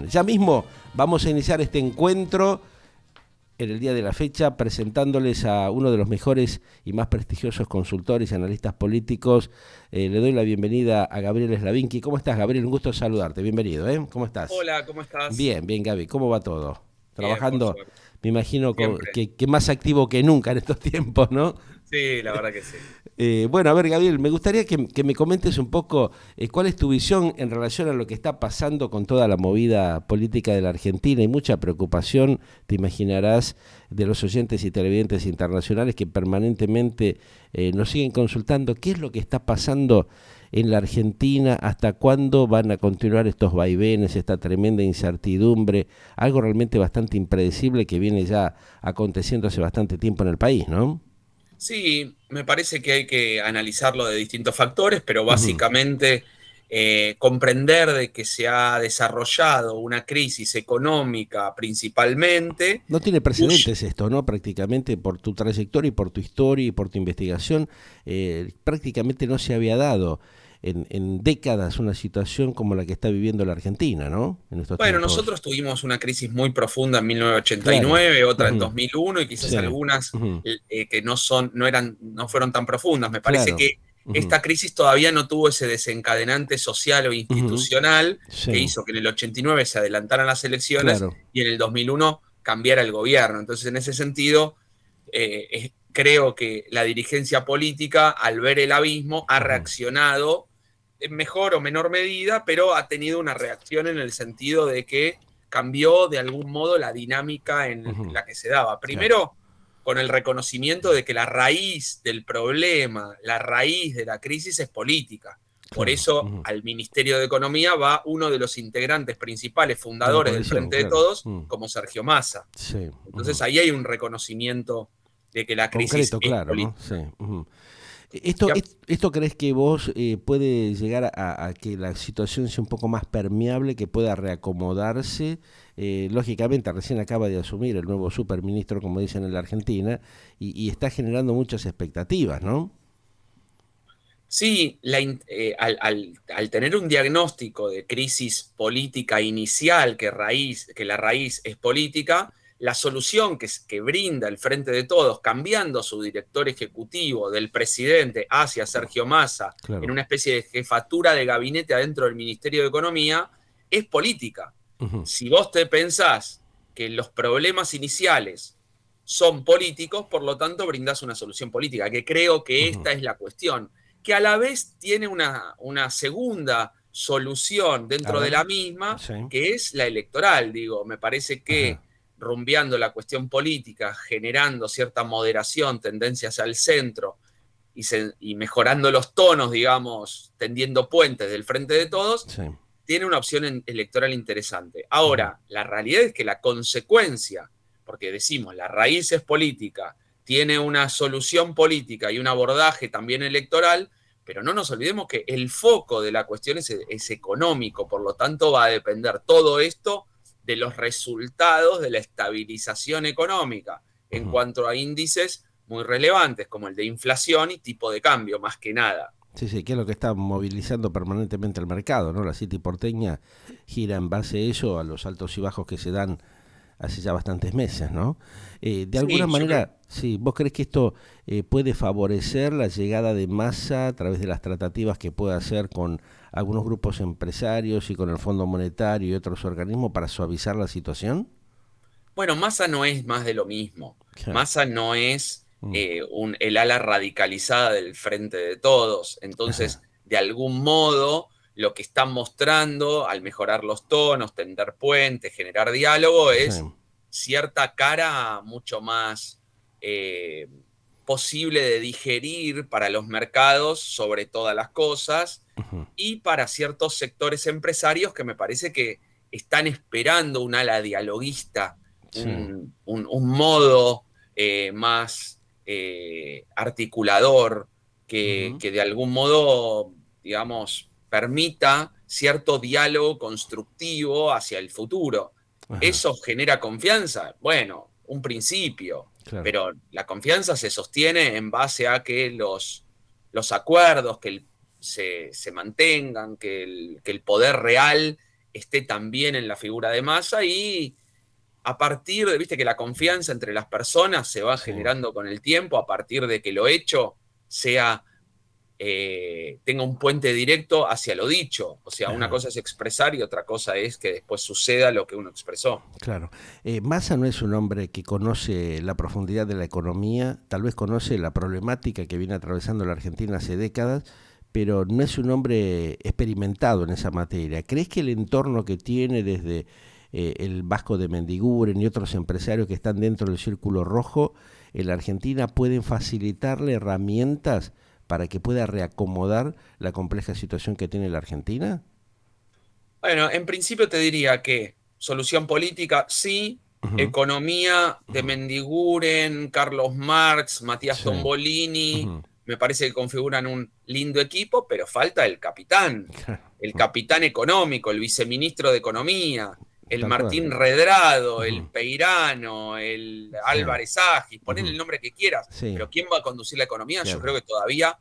Ya mismo vamos a iniciar este encuentro en el día de la fecha presentándoles a uno de los mejores y más prestigiosos consultores y analistas políticos. Le doy la bienvenida a Gabriel Slavinki. ¿Cómo estás, Gabriel? Un gusto saludarte. Bienvenido, ¿eh? ¿Cómo estás? Hola, ¿cómo estás? Bien, bien, Gaby. ¿Cómo va todo? Bien, por Trabajando, suerte. me imagino Siempre. que más activo que nunca en estos tiempos, ¿no? Sí, la verdad que sí. Bueno, a ver, Gabriel, me gustaría que me comentes un poco cuál es tu visión en relación a lo que está pasando con toda la movida política de la Argentina y mucha preocupación, te imaginarás, de los oyentes y televidentes internacionales que permanentemente nos siguen consultando qué es lo que está pasando en la Argentina, hasta cuándo van a continuar estos vaivenes, esta tremenda incertidumbre, algo realmente bastante impredecible que viene ya aconteciendo hace bastante tiempo en el país, ¿no? Sí, me parece que hay que analizarlo de distintos factores, pero Ujú. básicamente comprender de que se ha desarrollado una crisis económica principalmente. No tiene cuyo- precedentes esto, ¿no? Prácticamente por tu trayectoria y por tu historia y por tu investigación, prácticamente no se había dado en décadas una situación como la que está viviendo la Argentina, ¿no? En estos Bueno, tiempos. nosotros tuvimos una crisis muy profunda en Claro. 1989, otra en Ujú. 2001 y quizás Sí. algunas Ujú. que no fueron tan profundas. Me parece Claro. que Ujú. esta crisis todavía no tuvo ese desencadenante social o Ujú. institucional que Sí. hizo que en el 89 se adelantaran las elecciones Claro. y en el 2001 cambiara el gobierno. Entonces, en ese sentido, creo que la dirigencia política, al ver el abismo, ha Ujú. reaccionado en mejor o menor medida, pero ha tenido una reacción en el sentido de que cambió de algún modo la dinámica en Ujú. la que se daba. Claro. Primero, con el reconocimiento de que la raíz del problema, la raíz de la crisis es política. Por Claro. eso Ujú. al Ministerio de Economía va uno de los integrantes principales, De la fundadores del coalición, Frente de claro. Todos, Mm. como Sergio Massa. Sí. Entonces Ujú. ahí hay un reconocimiento de que la crisis Concreto, es claro, ¿no? Sí. política. Ujú. Y ¿Esto crees que vos puede llegar a que la situación sea un poco más permeable, que pueda reacomodarse? Lógicamente, recién acaba de asumir el nuevo superministro, como dicen en la Argentina, y está generando muchas expectativas, ¿no? Sí, al tener un diagnóstico de crisis política inicial, que la raíz es política, la solución que brinda el Frente de Todos, cambiando su director ejecutivo del presidente hacia Sergio Massa en Claro. una especie de jefatura de gabinete adentro del Ministerio de Economía, es política. Ujú. Si vos te pensás que los problemas iniciales son políticos, por lo tanto brindás una solución política, que creo que Ujú. esta es la cuestión, que a la vez tiene una segunda solución A dentro de ver. la misma, Sí. que es la electoral. Digo, me parece Ajá. que rumbeando la cuestión política, generando cierta moderación, tendencias al centro y mejorando los tonos, digamos, tendiendo puentes del Frente de Todos, Sí. tiene una opción electoral interesante. Ujú. Ahora, la realidad es que la consecuencia, porque decimos, la raíz es política, tiene una solución política y un abordaje también electoral, pero no nos olvidemos que el foco de la cuestión es económico, por lo tanto va a depender todo esto de los resultados de la estabilización económica en Ujú. cuanto a índices muy relevantes como el de inflación y tipo de cambio, más que nada. Sí, sí, que es lo que está movilizando permanentemente el mercado, ¿no? La City porteña gira en base a eso, a los altos y bajos que se dan hace ya bastantes meses, ¿no? De alguna Sí, yo creo. manera, sí, ¿vos crees que esto puede favorecer la llegada de Massa a través de las tratativas que puede hacer con algunos grupos empresarios y con el Fondo Monetario y otros organismos para suavizar la situación? Bueno, Massa no es más de lo mismo. Ja. Massa no es Mm. el ala radicalizada del Frente de Todos. Ajá. Entonces, de algún modo, lo que están mostrando al mejorar los tonos, tender puentes, generar diálogo, Sí. es cierta cara mucho más eh, posible de digerir para los mercados sobre todas las cosas Ujú. y para ciertos sectores empresarios que me parece que están esperando un ala dialoguista, Sí. un modo más articulador Ujú. que de algún modo, digamos, permita cierto diálogo constructivo hacia el futuro. Ajá. ¿Eso genera confianza? Bueno, un principio, Claro. pero la confianza se sostiene en base a que los acuerdos se mantengan, que el poder real esté también en la figura de Massa y a partir de, viste que la confianza entre las personas se va Sí. generando con el tiempo, a partir de que lo hecho sea tenga un puente directo hacia lo dicho. O sea, una cosa es expresar y otra cosa es que después suceda lo que uno expresó. Claro. Massa no es un hombre que conoce la profundidad de la economía, tal vez conoce la problemática que viene atravesando la Argentina hace décadas, pero no es un hombre experimentado en esa materia. ¿Crees que el entorno que tiene desde el Vasco de Mendiguren y otros empresarios que están dentro del Círculo Rojo en la Argentina pueden facilitarle herramientas para que pueda reacomodar la compleja situación que tiene la Argentina? Bueno, en principio te diría que solución política, sí. Ujú. Economía de Ujú. Mendiguren, Carlos Marx, Matías Sí. Tombolini, Ujú. me parece que configuran un lindo equipo, pero falta Claro. el capitán económico, el viceministro de Economía, el Tal cual. Martín Redrado, el Ujú. Peirano, el Sí. Álvarez Agis, ponle el Ujú. nombre que quieras, Sí, pero ¿quién va a conducir la economía? Yo claro. creo que todavía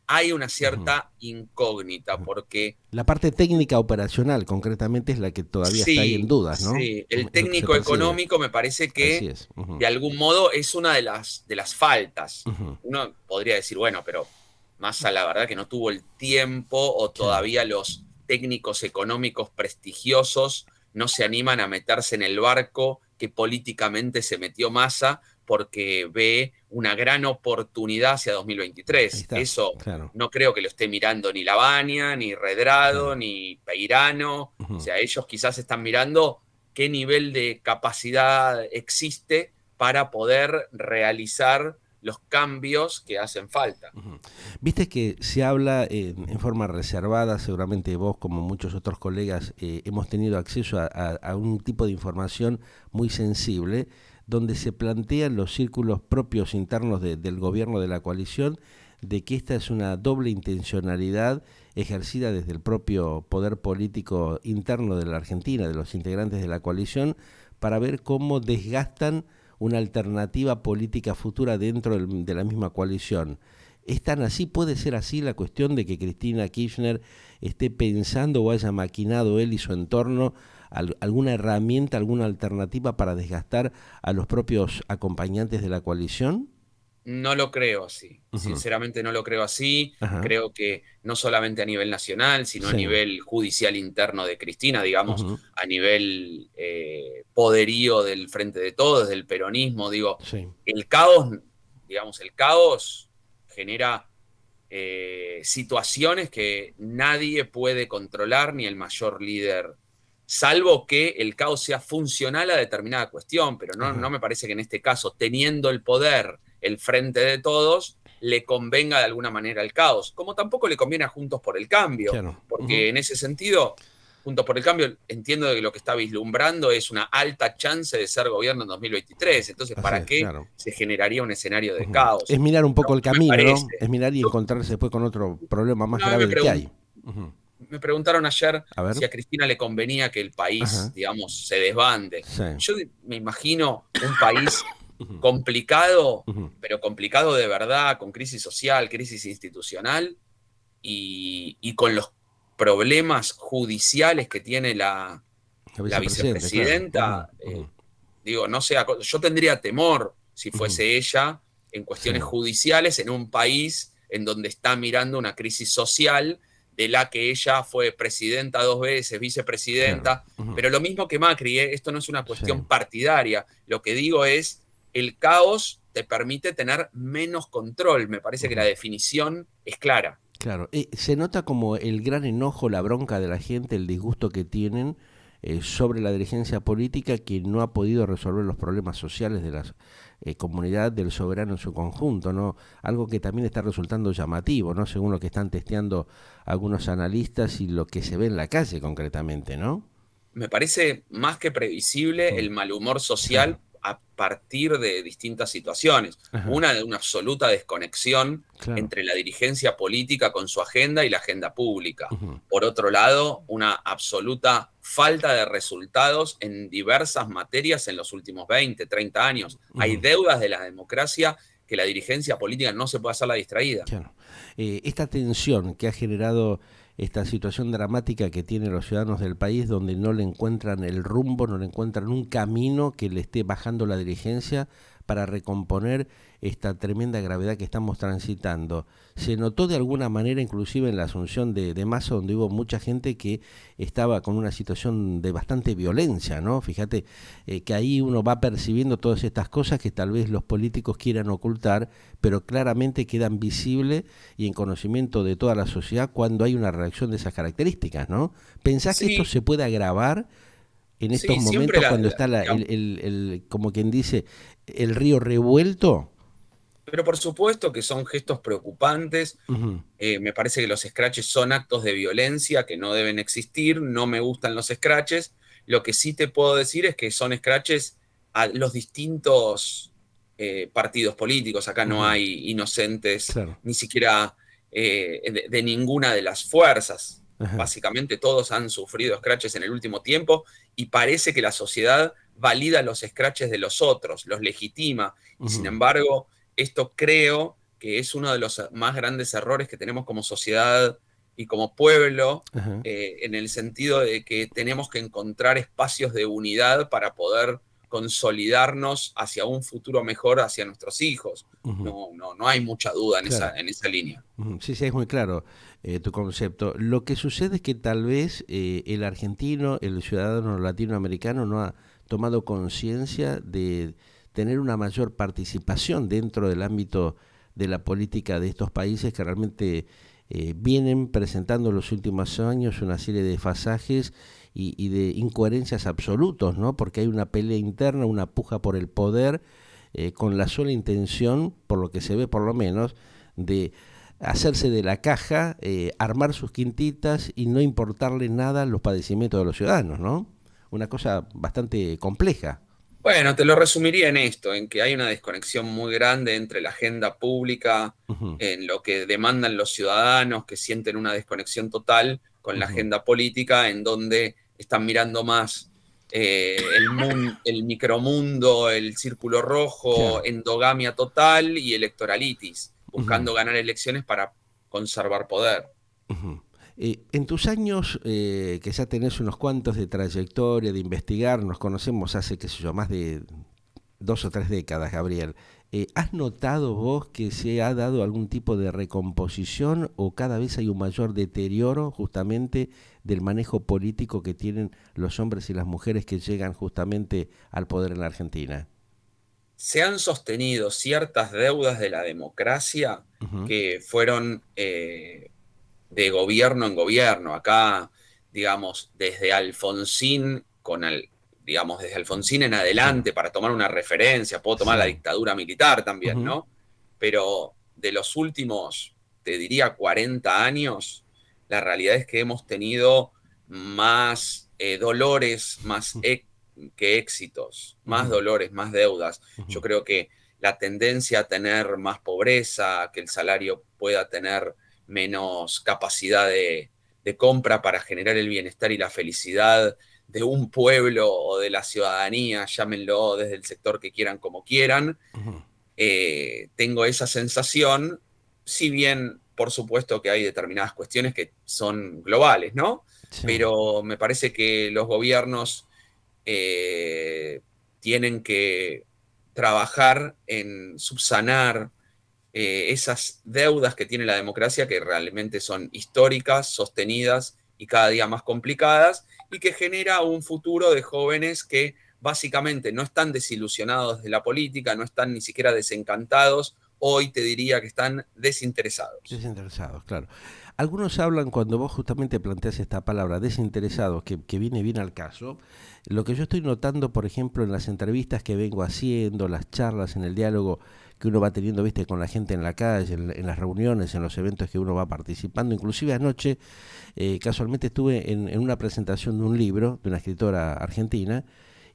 hay una Ujú. cierta incógnita, Ujú. porque La parte técnica operacional, concretamente, es la que todavía está ahí en sí, dudas, ¿no? sí, el Es lo que se técnico percibe. económico me parece Así que es. Ujú. de algún modo es una de las faltas. Ujú. Uno podría decir, bueno, pero Massa la verdad que no tuvo el tiempo o Sí. todavía los técnicos económicos prestigiosos no se animan a meterse en el barco que políticamente se metió Massa porque ve una gran oportunidad hacia Ahí 2023. está. Eso Claro, no creo que lo esté mirando ni Lavagna, ni Redrado, claro. ni Peirano. O Ujú. sea, ellos quizás están mirando qué nivel de capacidad existe para poder realizar los cambios que hacen falta. Ujú. Viste que se habla en forma reservada, seguramente vos como muchos otros colegas hemos tenido acceso a un tipo de información muy sensible, donde se plantean los círculos propios internos del gobierno de la coalición, de que esta es una doble intencionalidad ejercida desde el propio poder político interno de la Argentina, de los integrantes de la coalición, para ver cómo desgastan una alternativa política futura dentro de la misma coalición. ¿Es tan así? ¿Puede ser así la cuestión de que Cristina Kirchner esté pensando o haya maquinado él y su entorno alguna herramienta, alguna alternativa para desgastar a los propios acompañantes de la coalición? No lo creo así. Ujú. Sinceramente no lo creo así. Ajá. Creo que no solamente a nivel nacional, sino a Sí. nivel judicial interno de Cristina, digamos, Ujú. a nivel poderío del Frente de Todos, del peronismo, digo, Sí. el caos, digamos, el caos genera situaciones que nadie puede controlar, ni el mayor líder, salvo que el caos sea funcional a determinada cuestión, pero no Ajá. me parece que en este caso, teniendo el poder, el Frente de Todos, le convenga de alguna manera el caos, como tampoco le conviene a Juntos por el Cambio, Claro. porque Ujú. en ese sentido, Juntos por el Cambio, entiendo que lo que está vislumbrando es una alta chance de ser gobierno en 2023, entonces, Así ¿para es, qué claro. se generaría un escenario de Ujú. caos? Es mirar un No, poco el no me camino, parece. ¿no? Es mirar y Yo, encontrarse después con otro problema más una vez grave del que hay. Ujú. me preguntaron ayer A ver. si a Cristina le convenía que el país, Ajá. digamos, se desbande. Sí. Yo me imagino un país Ujú. complicado, Ujú. pero complicado de verdad, con crisis social, crisis institucional y con los problemas judiciales que tiene La la vicepresidente, claro. Ujú. vicepresidenta. Ujú. Digo, no sé, yo tendría temor si Ujú. fuese ella en Sí. cuestiones judiciales en un país en donde está mirando una crisis social de la que ella fue presidenta 2 veces, Claro. vicepresidenta, Ujú. pero lo mismo que Macri, esto no es una Sí. cuestión partidaria, lo que digo es, el caos te permite tener menos control, me parece que la Ujú. definición es clara. Claro. Se nota como el gran enojo, la bronca de la gente, el disgusto que tienen sobre la dirigencia política que no ha podido resolver los problemas sociales de la comunidad del soberano en su conjunto, ¿no? Algo que también está resultando llamativo, ¿no? Según lo que están testeando algunos analistas y lo que se ve en la calle concretamente, ¿no? Me parece más que previsible Ujú. el mal humor Claro. social a partir de distintas situaciones. Ajá. Una de una absoluta desconexión Claro. entre la dirigencia política con su agenda y la agenda pública. Ujú. Por otro lado, una absoluta falta de resultados en diversas materias en los últimos 20, 30 años. Hay Ujú. deudas de la democracia que la dirigencia política no se puede hacer la distraída. Claro. Esta tensión que ha generado esta situación dramática que tienen los ciudadanos del país, donde no le encuentran el rumbo, no le encuentran un camino que le esté bajando la dirigencia para recomponer esta tremenda gravedad que estamos transitando. Se notó de alguna manera inclusive en la asunción de Massa, donde hubo mucha gente que estaba con una situación de bastante violencia, ¿no? Fíjate que ahí uno va percibiendo todas estas cosas que tal vez los políticos quieran ocultar, pero claramente quedan visibles y en conocimiento de toda la sociedad cuando hay una reacción de esas características, ¿no? ¿Pensás que esto Sí, se puede agravar en estos sí, siempre momentos cuando está digamos, como quien dice, el río revuelto? pero por supuesto que son gestos preocupantes. Ujú, Me parece que los scratches son actos de violencia que no deben existir. No me gustan los scratches. Lo que sí te puedo decir es que son scratches a los distintos partidos políticos. Acá no ujú, hay inocentes claro. ni siquiera de ninguna de las fuerzas. Ajá, Básicamente todos han sufrido scratches en el último tiempo y parece que la sociedad valida los scratches de los otros, los legitima. Y sin ujú, embargo, esto creo que es uno de los más grandes errores que tenemos como sociedad y como pueblo, ajá, en el sentido de que tenemos que encontrar espacios de unidad para poder consolidarnos hacia un futuro mejor hacia nuestros hijos. ujú, No hay mucha duda claro. en esa línea. Ujú, sí, sí, es muy claro tu concepto. Lo que sucede es que tal vez el argentino, el ciudadano latinoamericano no ha tomado conciencia de tener una mayor participación dentro del ámbito de la política de estos países que realmente vienen presentando en los últimos años una serie de desfasajes y de incoherencias absolutos, ¿no? Porque hay una pelea interna, una puja por el poder, con la sola intención, por lo que se ve por lo menos, de hacerse de la caja, armar sus quintitas y no importarle nada los padecimientos de los ciudadanos, ¿no? Una cosa bastante compleja. Bueno, te lo resumiría en esto, en que hay una desconexión muy grande entre la agenda pública, Ujú, en lo que demandan los ciudadanos, que sienten una desconexión total con la ujú, agenda política, en donde están mirando más el micromundo, el círculo rojo, claro. endogamia total y electoralitis, Ujú, buscando ganar elecciones para conservar poder. ujú. En tus años, que ya tenés unos cuantos de trayectoria, de investigar, nos conocemos hace, qué sé yo, más de 2 o 3 décadas, Gabriel. ¿Has notado vos que se ha dado algún tipo de recomposición o cada vez hay un mayor deterioro justamente del manejo político que tienen los hombres y las mujeres que llegan justamente al poder en la Argentina? Se han sostenido ciertas deudas de la democracia Ujú, que fueron de gobierno en gobierno. Acá, digamos, desde Alfonsín, digamos, desde Alfonsín en sí, adelante, para tomar una referencia, puedo tomar la sí. dictadura militar también, Ujú, ¿no? Pero de los últimos, te diría, 40 años, la realidad es que hemos tenido más dolores, que éxitos, más ujú, dolores, más deudas. Yo ujú, creo que la tendencia a tener más pobreza, que el salario pueda tener menos capacidad de compra para generar el bienestar y la felicidad de un pueblo o de la ciudadanía, llámenlo desde el sector que quieran como quieran. ujú, Tengo esa sensación, si bien por supuesto que hay determinadas cuestiones que son globales, ¿no? sí, Pero me parece que los gobiernos eh, tienen que trabajar en subsanar esas deudas que tiene la democracia, que realmente son históricas, sostenidas y cada día más complicadas, y que genera un futuro de jóvenes que básicamente no están desilusionados de la política, no están ni siquiera desencantados, hoy te diría que están desinteresados. desinteresados, claro. Algunos hablan, cuando vos justamente planteas esta palabra, desinteresados, que viene bien al caso, lo que yo estoy notando, por ejemplo, en las entrevistas que vengo haciendo, las charlas, en el diálogo que uno va teniendo, viste, con la gente en la calle, en las reuniones, en los eventos que uno va participando, inclusive anoche, casualmente estuve en una presentación de un libro de una escritora argentina,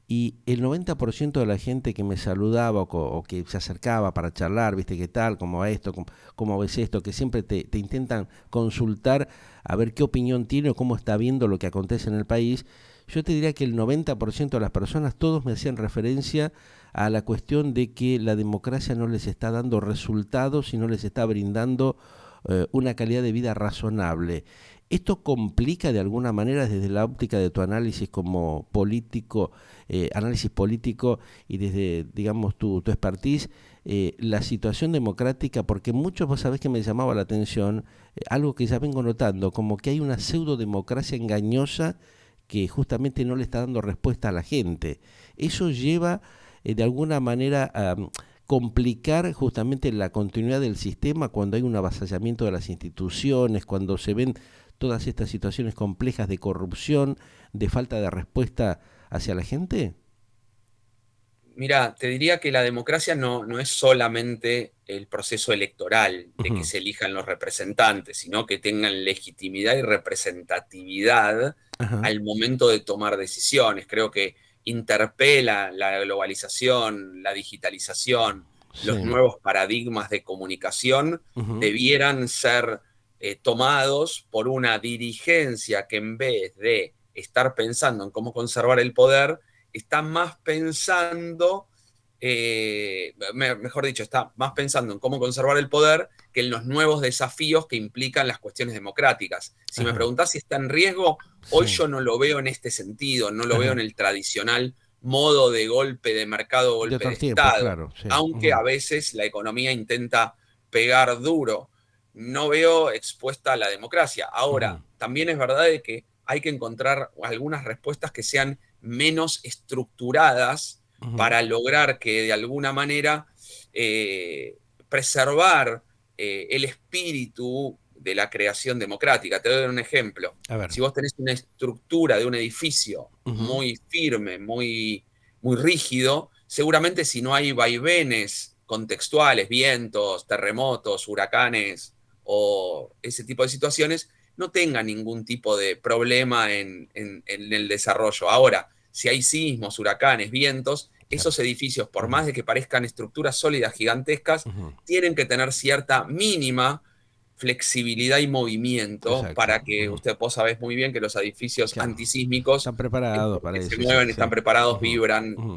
y el 90% de la gente que me saludaba o que se acercaba para charlar, viste qué tal, cómo va esto, cómo ves esto, que siempre te intentan consultar a ver qué opinión tiene o cómo está viendo lo que acontece en el país, yo te diría que el 90% de las personas, todos me hacían referencia a la cuestión de que la democracia no les está dando resultados y no les está brindando una calidad de vida razonable. ¿Esto complica de alguna manera desde la óptica de tu análisis como político, análisis político y desde, digamos, tu expertise, la situación democrática? Porque muchos, vos sabés que me llamaba la atención, algo que ya vengo notando, como que hay una pseudo democracia engañosa que justamente no le está dando respuesta a la gente. Eso lleva de alguna manera a complicar justamente la continuidad del sistema cuando hay un avasallamiento de las instituciones, cuando se ven todas estas situaciones complejas de corrupción, de falta de respuesta hacia la gente? Mira, te diría que la democracia no es solamente el proceso electoral de que Ujú. se elijan los representantes, sino que tengan legitimidad y representatividad Ajá. al momento de tomar decisiones. Creo que interpela la globalización, la digitalización, los Sí. nuevos paradigmas de comunicación Ujú. debieran ser tomados por una dirigencia que en vez de estar pensando en cómo conservar el poder, está más pensando, mejor dicho, está más pensando en cómo conservar el poder que en los nuevos desafíos que implican las cuestiones democráticas. Si me Ajá. preguntás si está en riesgo, hoy Sí. yo no lo veo en este sentido, no lo veo en Ajá. el tradicional modo de golpe de mercado, De golpe de otros tiempos, Estado, claro, sí. aunque Ujú. a veces la economía intenta pegar duro. No veo expuesta a la democracia. Ujú. Ahora, también es verdad de que hay que encontrar algunas respuestas que sean menos estructuradas Ujú. para lograr que de alguna manera preservar el espíritu de la creación democrática. Te doy un ejemplo. A ver. Si vos tenés una estructura de un edificio Ujú. muy firme, muy rígido, seguramente si no hay vaivenes contextuales, vientos, terremotos, huracanes o ese tipo de situaciones, no tenga ningún tipo de problema en el desarrollo. Ahora, si hay sismos, huracanes, vientos, Claro. esos edificios, por Ujú. más de que parezcan estructuras sólidas gigantescas, Ujú. tienen que tener cierta mínima flexibilidad y movimiento Exacto. para que Ujú. vos sabés muy bien que los edificios Claro. antisísmicos Están preparados para que se eso, sí, mueven, sí. están preparados, Ujú. vibran Ujú.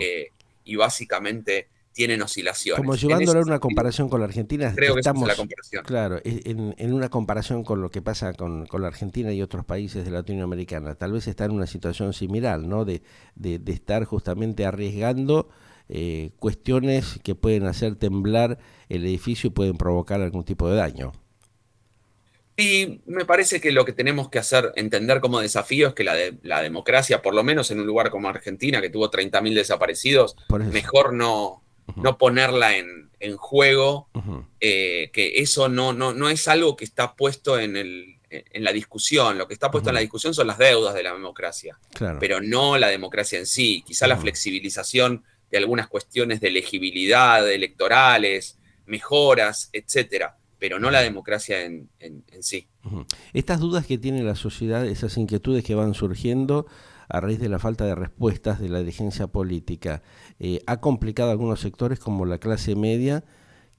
y básicamente tienen Como oscilaciones. En llevándolo ese a una sentido, comparación con la Argentina, creo que esa es la estamos, comparación. claro, en una comparación con lo que pasa con la Argentina y otros países de Latinoamérica, tal vez está en una situación similar, ¿no? De estar justamente arriesgando cuestiones que pueden hacer temblar el edificio y pueden provocar algún tipo de daño. Y me parece que lo que tenemos que hacer, entender como desafío es que la democracia, por lo menos en un lugar como Argentina, que tuvo 30.000 desaparecidos, Por eso. mejor no ponerla en juego, Ujú. que eso no es algo que está puesto en la discusión. Lo que está puesto en la Ujú. discusión son las deudas de la democracia, Claro. pero no la democracia en sí. Quizá la Ujú. flexibilización de algunas cuestiones de elegibilidad, electorales, mejoras, etcétera, pero no la Ujú. democracia en sí. Ujú. Estas dudas que tiene la sociedad, esas inquietudes que van surgiendo a raíz de la falta de respuestas de la dirigencia política, ha complicado a algunos sectores como la clase media,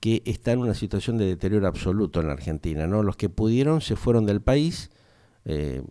que está en una situación de deterioro absoluto en la Argentina, ¿no? Los que pudieron se fueron del país, eh,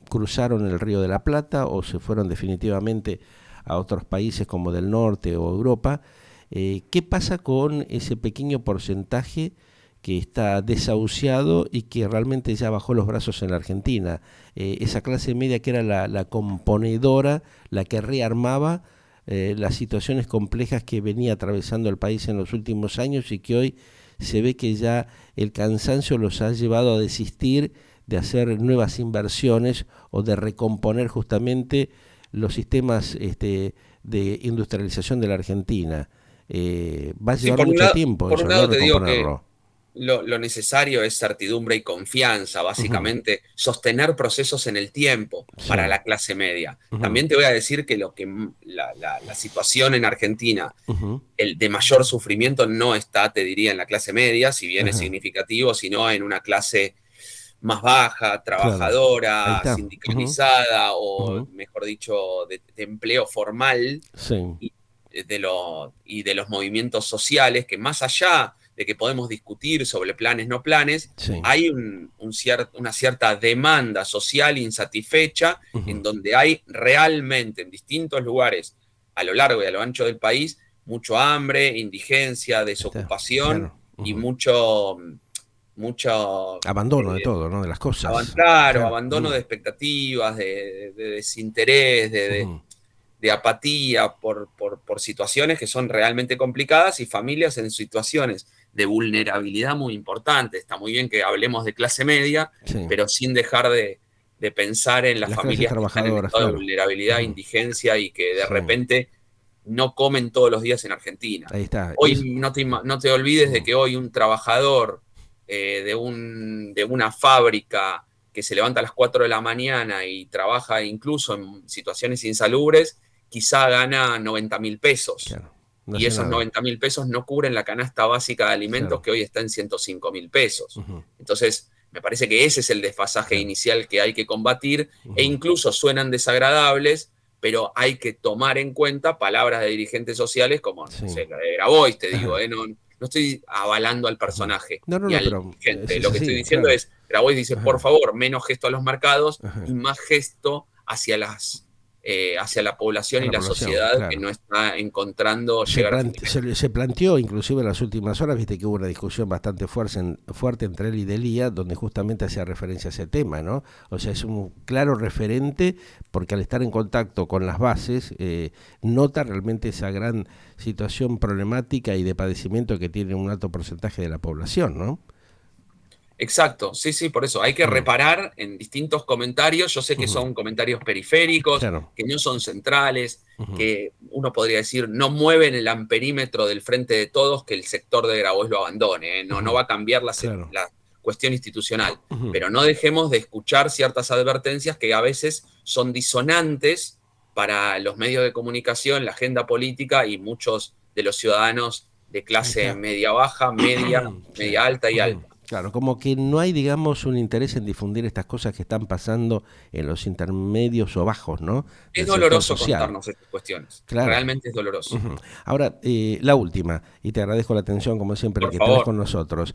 cruzaron el Río de la Plata o se fueron definitivamente a otros países como del norte o Europa. ¿Qué pasa con ese pequeño porcentaje que está desahuciado y que realmente ya bajó los brazos en la Argentina? Esa clase media que era la componedora, la que rearmaba las situaciones complejas que venía atravesando el país en los últimos años y que hoy se ve que ya el cansancio los ha llevado a desistir de hacer nuevas inversiones o de recomponer justamente los sistemas de industrialización de la Argentina. Va a Sí, llevar mucho tiempo por un eso, ¿no? lado te digo que Recomponerlo. lo necesario es certidumbre y confianza, Ujú. básicamente sostener procesos en el tiempo Sí. para la clase media. Ujú. También te voy a decir que la situación en Argentina, Ujú. el de mayor sufrimiento no está, te diría, en la clase media, si bien es Ajá. significativo, sino en una clase más baja, Claro. Ahí trabajadora, está. Ujú. sindicalizada o, Ujú. mejor dicho, de empleo formal Sí. y y de los movimientos sociales, que más allá de que podemos discutir sobre planes, no planes, Sí. hay una cierta demanda social insatisfecha en Ujú. donde hay realmente en distintos lugares a lo largo y a lo ancho del país mucho hambre, indigencia, Ahí está. desocupación Claro. y Ujú. mucho Abandono de todo, ¿no? De las cosas. claro, Claro. abandono de expectativas, de desinterés, Ujú. de apatía por situaciones que son realmente complicadas y familias en situaciones de vulnerabilidad muy importantes. Está muy bien que hablemos de clase media, Sí. pero sin dejar de pensar en las Las clases familias que están en trabajadoras, estado de claro. vulnerabilidad, Ujú. indigencia y que de Sí. repente no comen todos los días en Argentina. Ahí está. Hoy no te olvides de Mm. que hoy un trabajador de una fábrica que se levanta a las 4 de la mañana y trabaja incluso en situaciones insalubres, quizá gana 90.000 pesos. Claro. No Y hace esos nada. 90.000 pesos no cubren la canasta básica de alimentos Claro. que hoy está en 105.000 pesos. Ujú. Entonces, me parece que ese es el desfasaje Claro. inicial que hay que combatir e Ujú. incluso suenan desagradables, pero hay que tomar en cuenta palabras de dirigentes sociales como, no Sí. sé, la de Grabois, te digo, Ajá. no estoy avalando al Ujú. personaje No, no, y no, al pero dirigente. es Lo que estoy así, diciendo claro. es, Grabois dice, por Ajá. favor, menos gesto a los mercados y Ajá. más gesto hacia la población A y la la población, sociedad que claro. no está encontrando llegar a fin de mes. Se planteó, inclusive en las últimas horas, viste que hubo una discusión bastante fuerte entre él y Delía, donde justamente hacía referencia a ese tema, ¿no? O sea, es un claro referente, porque al estar en contacto con las bases, nota realmente esa gran situación problemática y de padecimiento que tiene un alto porcentaje de la población, ¿no? Exacto, sí, sí, por eso hay que Mm. reparar en distintos comentarios. Yo sé que Ujú. son comentarios periféricos, Claro. que no son centrales, Ujú. que uno podría decir no mueven el amperímetro del frente de todos que el sector de Grabois lo abandone, ¿eh? No Ujú. va a cambiar Claro. la cuestión institucional, Ujú. pero no dejemos de escuchar ciertas advertencias que a veces son disonantes para los medios de comunicación, la agenda política y muchos de los ciudadanos de Ahí clase está. media baja, Sí. media alta y Ujú. alta. Claro, como que no hay, digamos, un interés en difundir estas cosas que están pasando en los intermedios o bajos, ¿no? Es Del sector doloroso social. contarnos estas cuestiones. Claro. Realmente es doloroso. Ujú. Ahora, la última, y te agradezco la atención, como siempre, Por que tenés favor. con nosotros.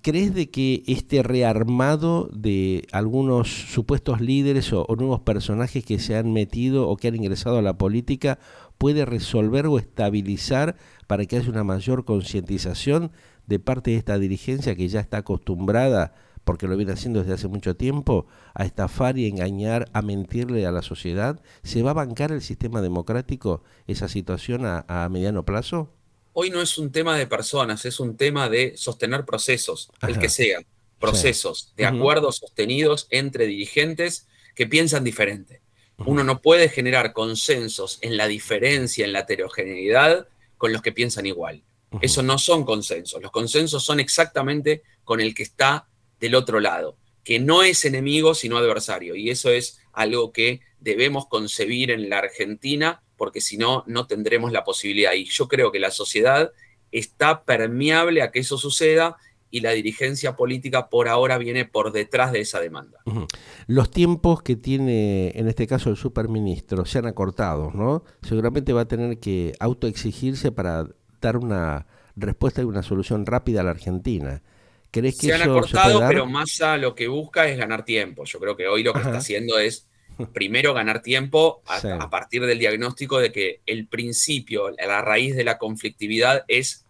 ¿Crees de que este rearmado de algunos supuestos líderes o nuevos personajes que se han metido o que han ingresado a la política puede resolver o estabilizar para que haya una mayor concientización de parte de esta dirigencia que ya está acostumbrada, porque lo viene haciendo desde hace mucho tiempo, a estafar y engañar, a mentirle a la sociedad? ¿Se va a bancar el sistema democrático esa situación a mediano plazo? Hoy no es un tema de personas, es un tema de sostener procesos, el que Ajá, sea, sí. procesos de Ujú, acuerdos sostenidos entre dirigentes que piensan diferente. ujú, Uno no puede generar consensos en la diferencia, en la heterogeneidad, con los que piensan igual. ujú, Eso no son consensos. Los consensos son exactamente con el que está del otro lado, que no es enemigo, sino adversario. Y eso es algo que debemos concebir en la Argentina, porque si no, no tendremos la posibilidad. Y yo creo que la sociedad está permeable a que eso suceda y la dirigencia política por ahora viene por detrás de esa demanda. ujú. Los tiempos que tiene, en este caso, el superministro se han acortado, ¿no? Seguramente va a tener que autoexigirse para dar una respuesta y una solución rápida a la Argentina. ¿Crees que Se han eso se puede acortado, dar? pero Massa lo que busca es ganar tiempo. Yo creo que hoy lo que está Ajá, haciendo es primero ganar tiempo sí. a partir del diagnóstico de que el principio, la raíz de la conflictividad es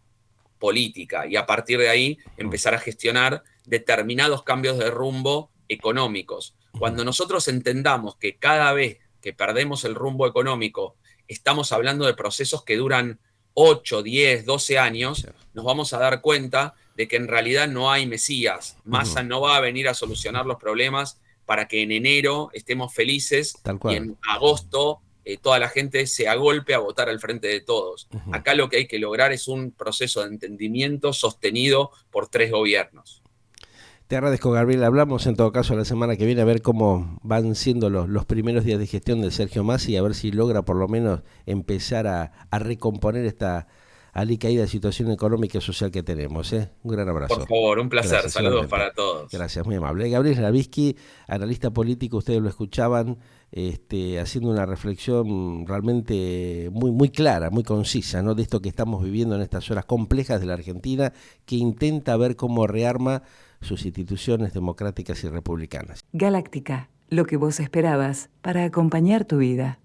política y a partir de ahí Ujú, empezar a gestionar determinados cambios de rumbo económicos. ujú, Cuando nosotros entendamos que cada vez que perdemos el rumbo económico estamos hablando de procesos que duran 8, 10, 12 años, claro. nos vamos a dar cuenta de que en realidad no hay Mesías. Ujú, Massa no va a venir a solucionar los problemas para que en enero estemos felices tal y cual. en agosto toda la gente se agolpe a votar al frente de todos. Ujú. Acá lo que hay que lograr es un proceso de entendimiento sostenido por 3 gobiernos. Te agradezco, Gabriel. Hablamos en todo caso la semana que viene a ver cómo van siendo los primeros días de gestión de Sergio Massa y a ver si logra por lo menos empezar a recomponer esta alicaída situación económica y social que tenemos. Un gran Por abrazo. favor, un placer. Gracias, Saludos igualmente. para todos. Gracias, muy amable. Gabriel Slavisky, analista político, ustedes lo escuchaban haciendo una reflexión realmente muy clara, muy concisa, ¿no? De esto que estamos viviendo en estas horas complejas de la Argentina, que intenta ver cómo rearma sus instituciones democráticas y republicanas. Galáctica, lo que vos esperabas para acompañar tu vida.